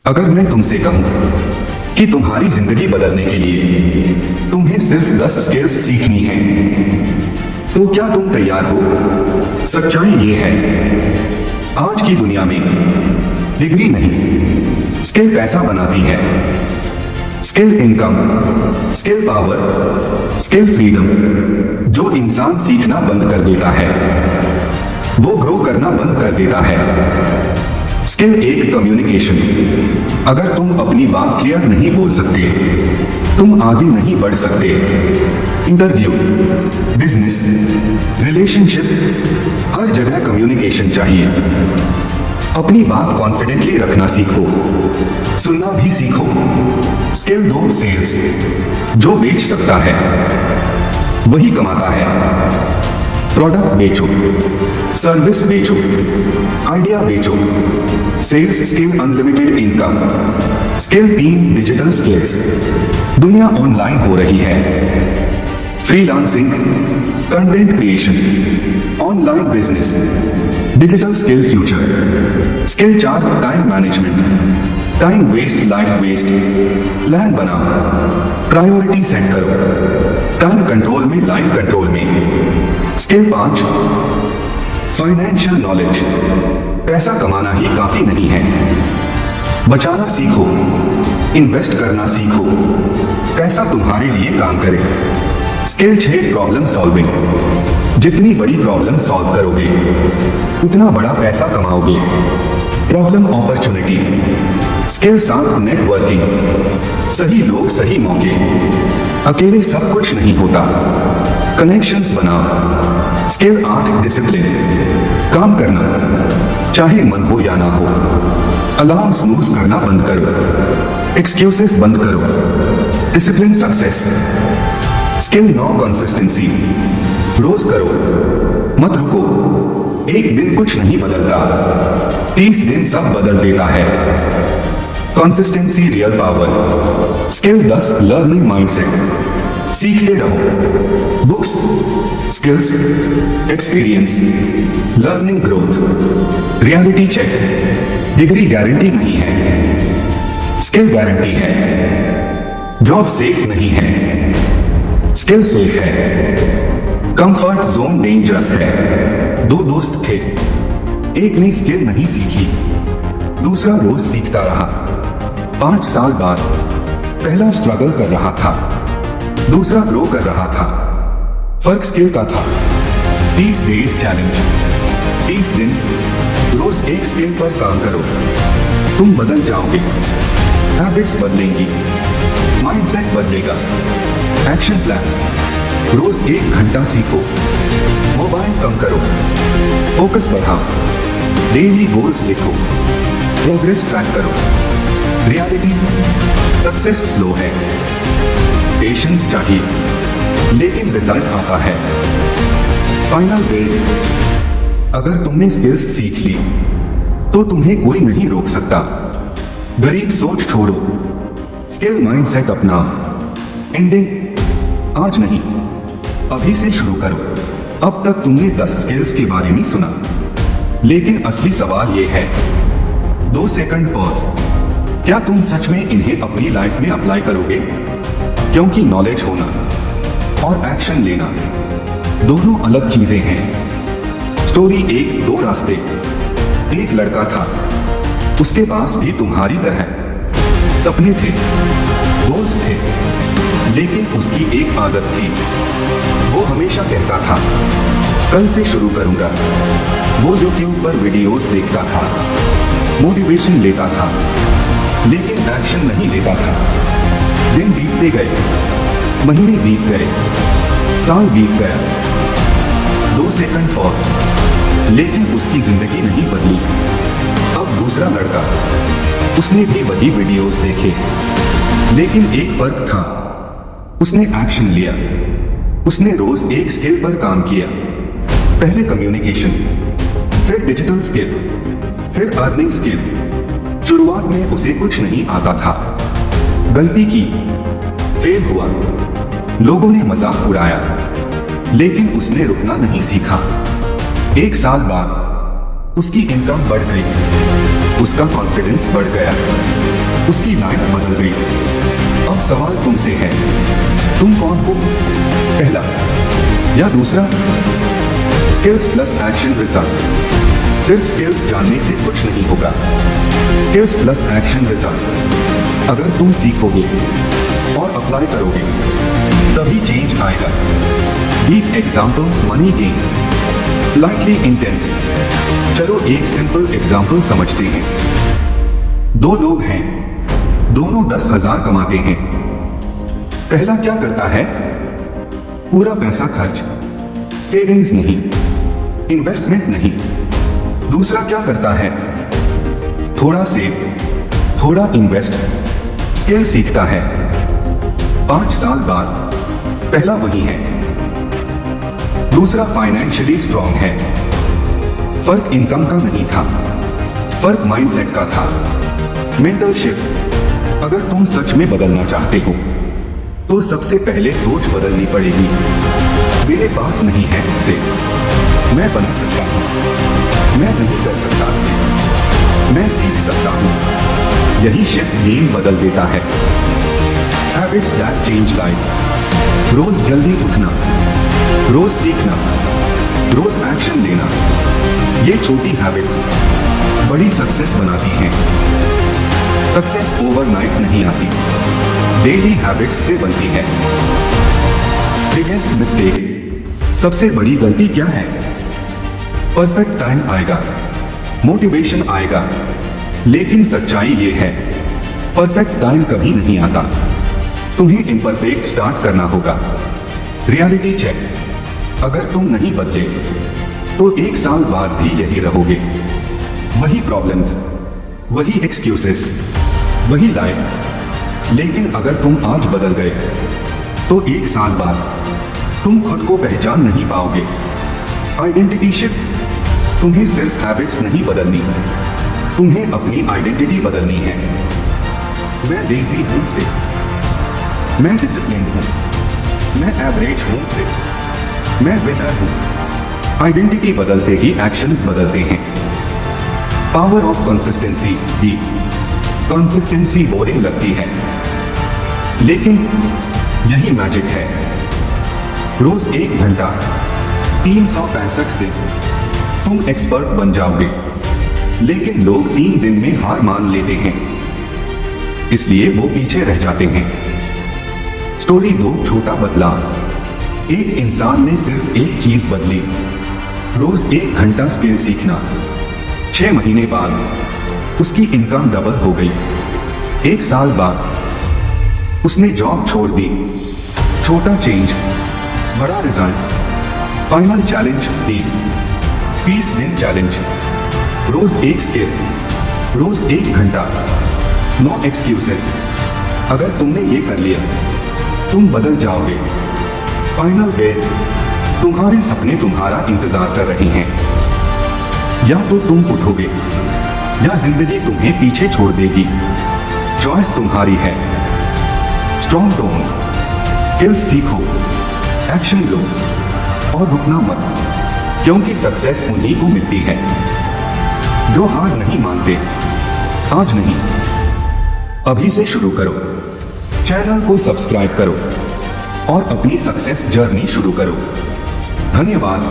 अगर मैं तुमसे कहूं कि तुम्हारी जिंदगी बदलने के लिए तुम्हें सिर्फ 10 स्किल्स सीखनी है, तो क्या तुम तैयार हो? सच्चाई ये है, आज की दुनिया में डिग्री नहीं, स्किल पैसा बनाती है। Skill income, skill power, skill freedom. जो इंसान सीखना बंद कर देता है वो ग्रो करना बंद कर देता है। स्किल एक कम्युनिकेशन। अगर तुम अपनी बात क्लियर नहीं बोल सकते, तुम आगे नहीं बढ़ सकते। इंटरव्यू, बिजनेस, रिलेशनशिप, हर जगह कम्युनिकेशन चाहिए। अपनी बात कॉन्फिडेंटली रखना सीखो, सुनना भी सीखो। Skill 2 sales. जो बेच सकता है वही कमाता है। प्रोडक्ट बेचो, सर्विस बेचो, आइडिया बेचो। Sales skill, unlimited income. Skill 3 digital skills. दुनिया ऑनलाइन हो रही है। Freelancing, content creation, online business, digital skill future. Skill 4 time management. Time waste, life waste. Plan बनाओ, प्रायोरिटी सेट करो। टाइम कंट्रोल में, लाइफ कंट्रोल में। Skill 5 financial knowledge. पैसा कमाना ही काफी नहीं है, बचाना सीखो, इन्वेस्ट करना सीखो, पैसा तुम्हारे लिए काम करे। Skill 6 problem solving. जितनी बड़ी प्रॉब्लम सॉल्व करोगे उतना बड़ा पैसा कमाओगे। Problem opportunity. Skill 7 networking. सही लोग, सही मौके। अकेले सब कुछ नहीं होता, कनेक्शंस बनाओ। Skill 8 discipline. काम करना चाहे मन हो या ना हो। अलार्म स्नूज करना बंद करो, एक्सक्यूजेस बंद करो। Discipline success. Skill 9 consistency. रोज करो, मत रुको। एक दिन कुछ नहीं बदलता, 30 दिन सब बदल देता है। Consistency real power. Skill 10 learning mindset. सीखते रहो। Books, skills, experience, learning growth. Reality check. Degree guarantee नहीं है, स्किल गारंटी है। जॉब सेफ नहीं है, स्किल सेफ है। कंफर्ट जोन डेंजरस है। 2 दोस्त थे, एक ने स्किल नहीं सीखी, दूसरा रोज सीखता रहा। 5 साल बाद पहला स्ट्रगल कर रहा था, दूसरा ग्रो कर रहा था। फर्क स्किल का था। 30 डेज चैलेंज। 30 दिन रोज एक स्किल पर काम करो, तुम बदल जाओगे। हैबिट्स बदलेंगी, माइंडसेट बदलेगा। Action plan. रोज 1 घंटा सीखो, मोबाइल कम करो, फोकस बढ़ाओ। डेली गोल्स लिखो, प्रोग्रेस ट्रैक करो। रियलिटी, सक्सेस स्लो है, पेशेंस चाहिए, लेकिन रिजल्ट आता है। Final grade. अगर तुमने स्किल्स सीख ली तो तुम्हें कोई नहीं रोक सकता। गरीब सोच छोड़ो, स्किल माइंडसेट अपना। एंडिंग आज नहीं, अभी से शुरू करो। अब तक तुमने 10 स्किल्स के बारे में सुना, लेकिन असली सवाल यह है, 2 सेकंड पॉज। क्या तुम सच में इन्हें अपनी लाइफ में अप्लाई करोगे? क्योंकि नॉलेज होना और एक्शन लेना दोनों अलग चीजें हैं। स्टोरी 1 2 रास्ते। एक लड़का था, उसके पास भी तुम्हारी तरह सपने थे, गोल्स थे, लेकिन उसकी एक आदत थी। वो हमेशा कहता था कल से शुरू करूंगा। वो यूट्यूब पर वीडियोस देखता था, मोटिवेशन लेता था, लेकिन एक्शन नहीं लेता था। दिन बीतते गए, महीने बीत गए, साल बीत गया। 2 सेकंड पॉज, लेकिन उसकी जिंदगी नहीं बदली। अब दूसरा लड़का, उसने भी वही वीडियोस देखे, लेकिन एक फर्क था, उसने एक्शन लिया। उसने रोज एक स्किल पर काम किया। पहले कम्युनिकेशन, फिर डिजिटल स्किल, फिर अर्निंग स्किल। शुरुआत में उसे कुछ नहीं आता था, गलती की, फेल हुआ, लोगों ने मजाक उड़ाया, लेकिन उसने रुकना नहीं सीखा। 1 साल बाद उसकी इनकम बढ़ गई, उसका कॉन्फिडेंस बढ़ गया। उसकी लाइफ बदल गई। अब सवाल तुमसे है, तुम कौन हो, पहला या दूसरा? Skills plus action result. सिर्फ स्किल्स जानने से कुछ नहीं होगा। Skills plus action result. अगर तुम सीखोगे और अप्लाई करोगे तभी चेंज आएगा। Deep example, money gain, slightly intense. चलो एक सिंपल एग्जाम्पल समझते हैं। दो लोग हैं, दोनों 10,000 कमाते हैं। पहला क्या करता है? पूरा पैसा खर्च, सेविंग्स नहीं, इन्वेस्टमेंट नहीं। दूसरा क्या करता है? थोड़ा सेव, थोड़ा इन्वेस्ट, स्किल सीखता है। 5 साल बाद पहला वही है, दूसरा फाइनेंशियली स्ट्रांग है। फर्क इनकम का नहीं था, फर्क माइंडसेट का था। Mental shift. अगर तुम सच में बदलना चाहते हो तो सबसे पहले सोच बदलनी पड़ेगी। मेरे पास नहीं है से मैं बना सकता हूं, मैं नहीं कर सकता से मैं सीख सकता हूं। यही शिफ्ट गेम बदल देता है। Habits that change life. रोज जल्दी उठना, रोज सीखना, रोज एक्शन लेना। ये छोटी हैबिट्स बड़ी सक्सेस बनाती हैं। सक्सेस ओवरनाइट नहीं आती, डेली हैबिट्स से बनती है। बिगेस्ट मिस्टेक, सबसे बड़ी गलती क्या है? परफेक्ट टाइम आएगा, मोटिवेशन आएगा, लेकिन सच्चाई ये है, परफेक्ट टाइम कभी नहीं आता। तुम्हें इम्परफेक्ट स्टार्ट करना होगा। Reality check. अगर तुम नहीं बदले तो 1 साल बाद भी यही रहोगे। वही प्रॉब्लम्स, वही एक्सक्यूजेस, वही लाइफ। लेकिन अगर तुम आज बदल गए तो 1 साल बाद तुम खुद को पहचान नहीं पाओगे। Identity shift. तुम्हें सिर्फ हैबिट्स नहीं बदलनी, तुम्हें अपनी आइडेंटिटी बदलनी है। मैं लेजी हूं से मैं डिसिप्लिन हूं, मैं एवरेज हूं से मैं बेटर हूं। आइडेंटिटी बदलते ही एक्शंस बदलते हैं। Power of consistency. D consistency boring लगती है, लेकिन यही मैजिक है। रोज 1 घंटा, 365 दिन, तुम एक्सपर्ट बन जाओगे। लेकिन लोग 3 दिन में हार मान लेते हैं, इसलिए वो पीछे रह जाते हैं। स्टोरी 2, छोटा बदलाव। एक इंसान ने सिर्फ एक चीज बदली, रोज 1 घंटा स्किल सीखना। 6 महीने बाद उसकी इनकम डबल हो गई। 1 साल बाद उसने जॉब छोड़ दी। छोटा चेंज, बड़ा रिजल्ट। फाइनल चैलेंज दी 30 दिन चैलेंज। रोज 1 स्किल, रोज 1 घंटा, नो एक्सक्यूजेस। अगर तुमने ये कर लिया तुम बदल जाओगे। फाइनल वेट, तुम्हारे सपने तुम्हारा इंतजार कर रहे हैं। या तो तुम उठोगे या जिंदगी तुम्हें पीछे छोड़ देगी। चॉइस तुम्हारी है। Strong tone. स्किल्स सीखो, एक्शन लो और रुकना मत, क्योंकि सक्सेस उन्हीं को मिलती है जो हार नहीं मानते। आज नहीं, अभी से शुरू करो। चैनल को सब्सक्राइब करो और अपनी सक्सेस जर्नी शुरू करो। धन्यवाद।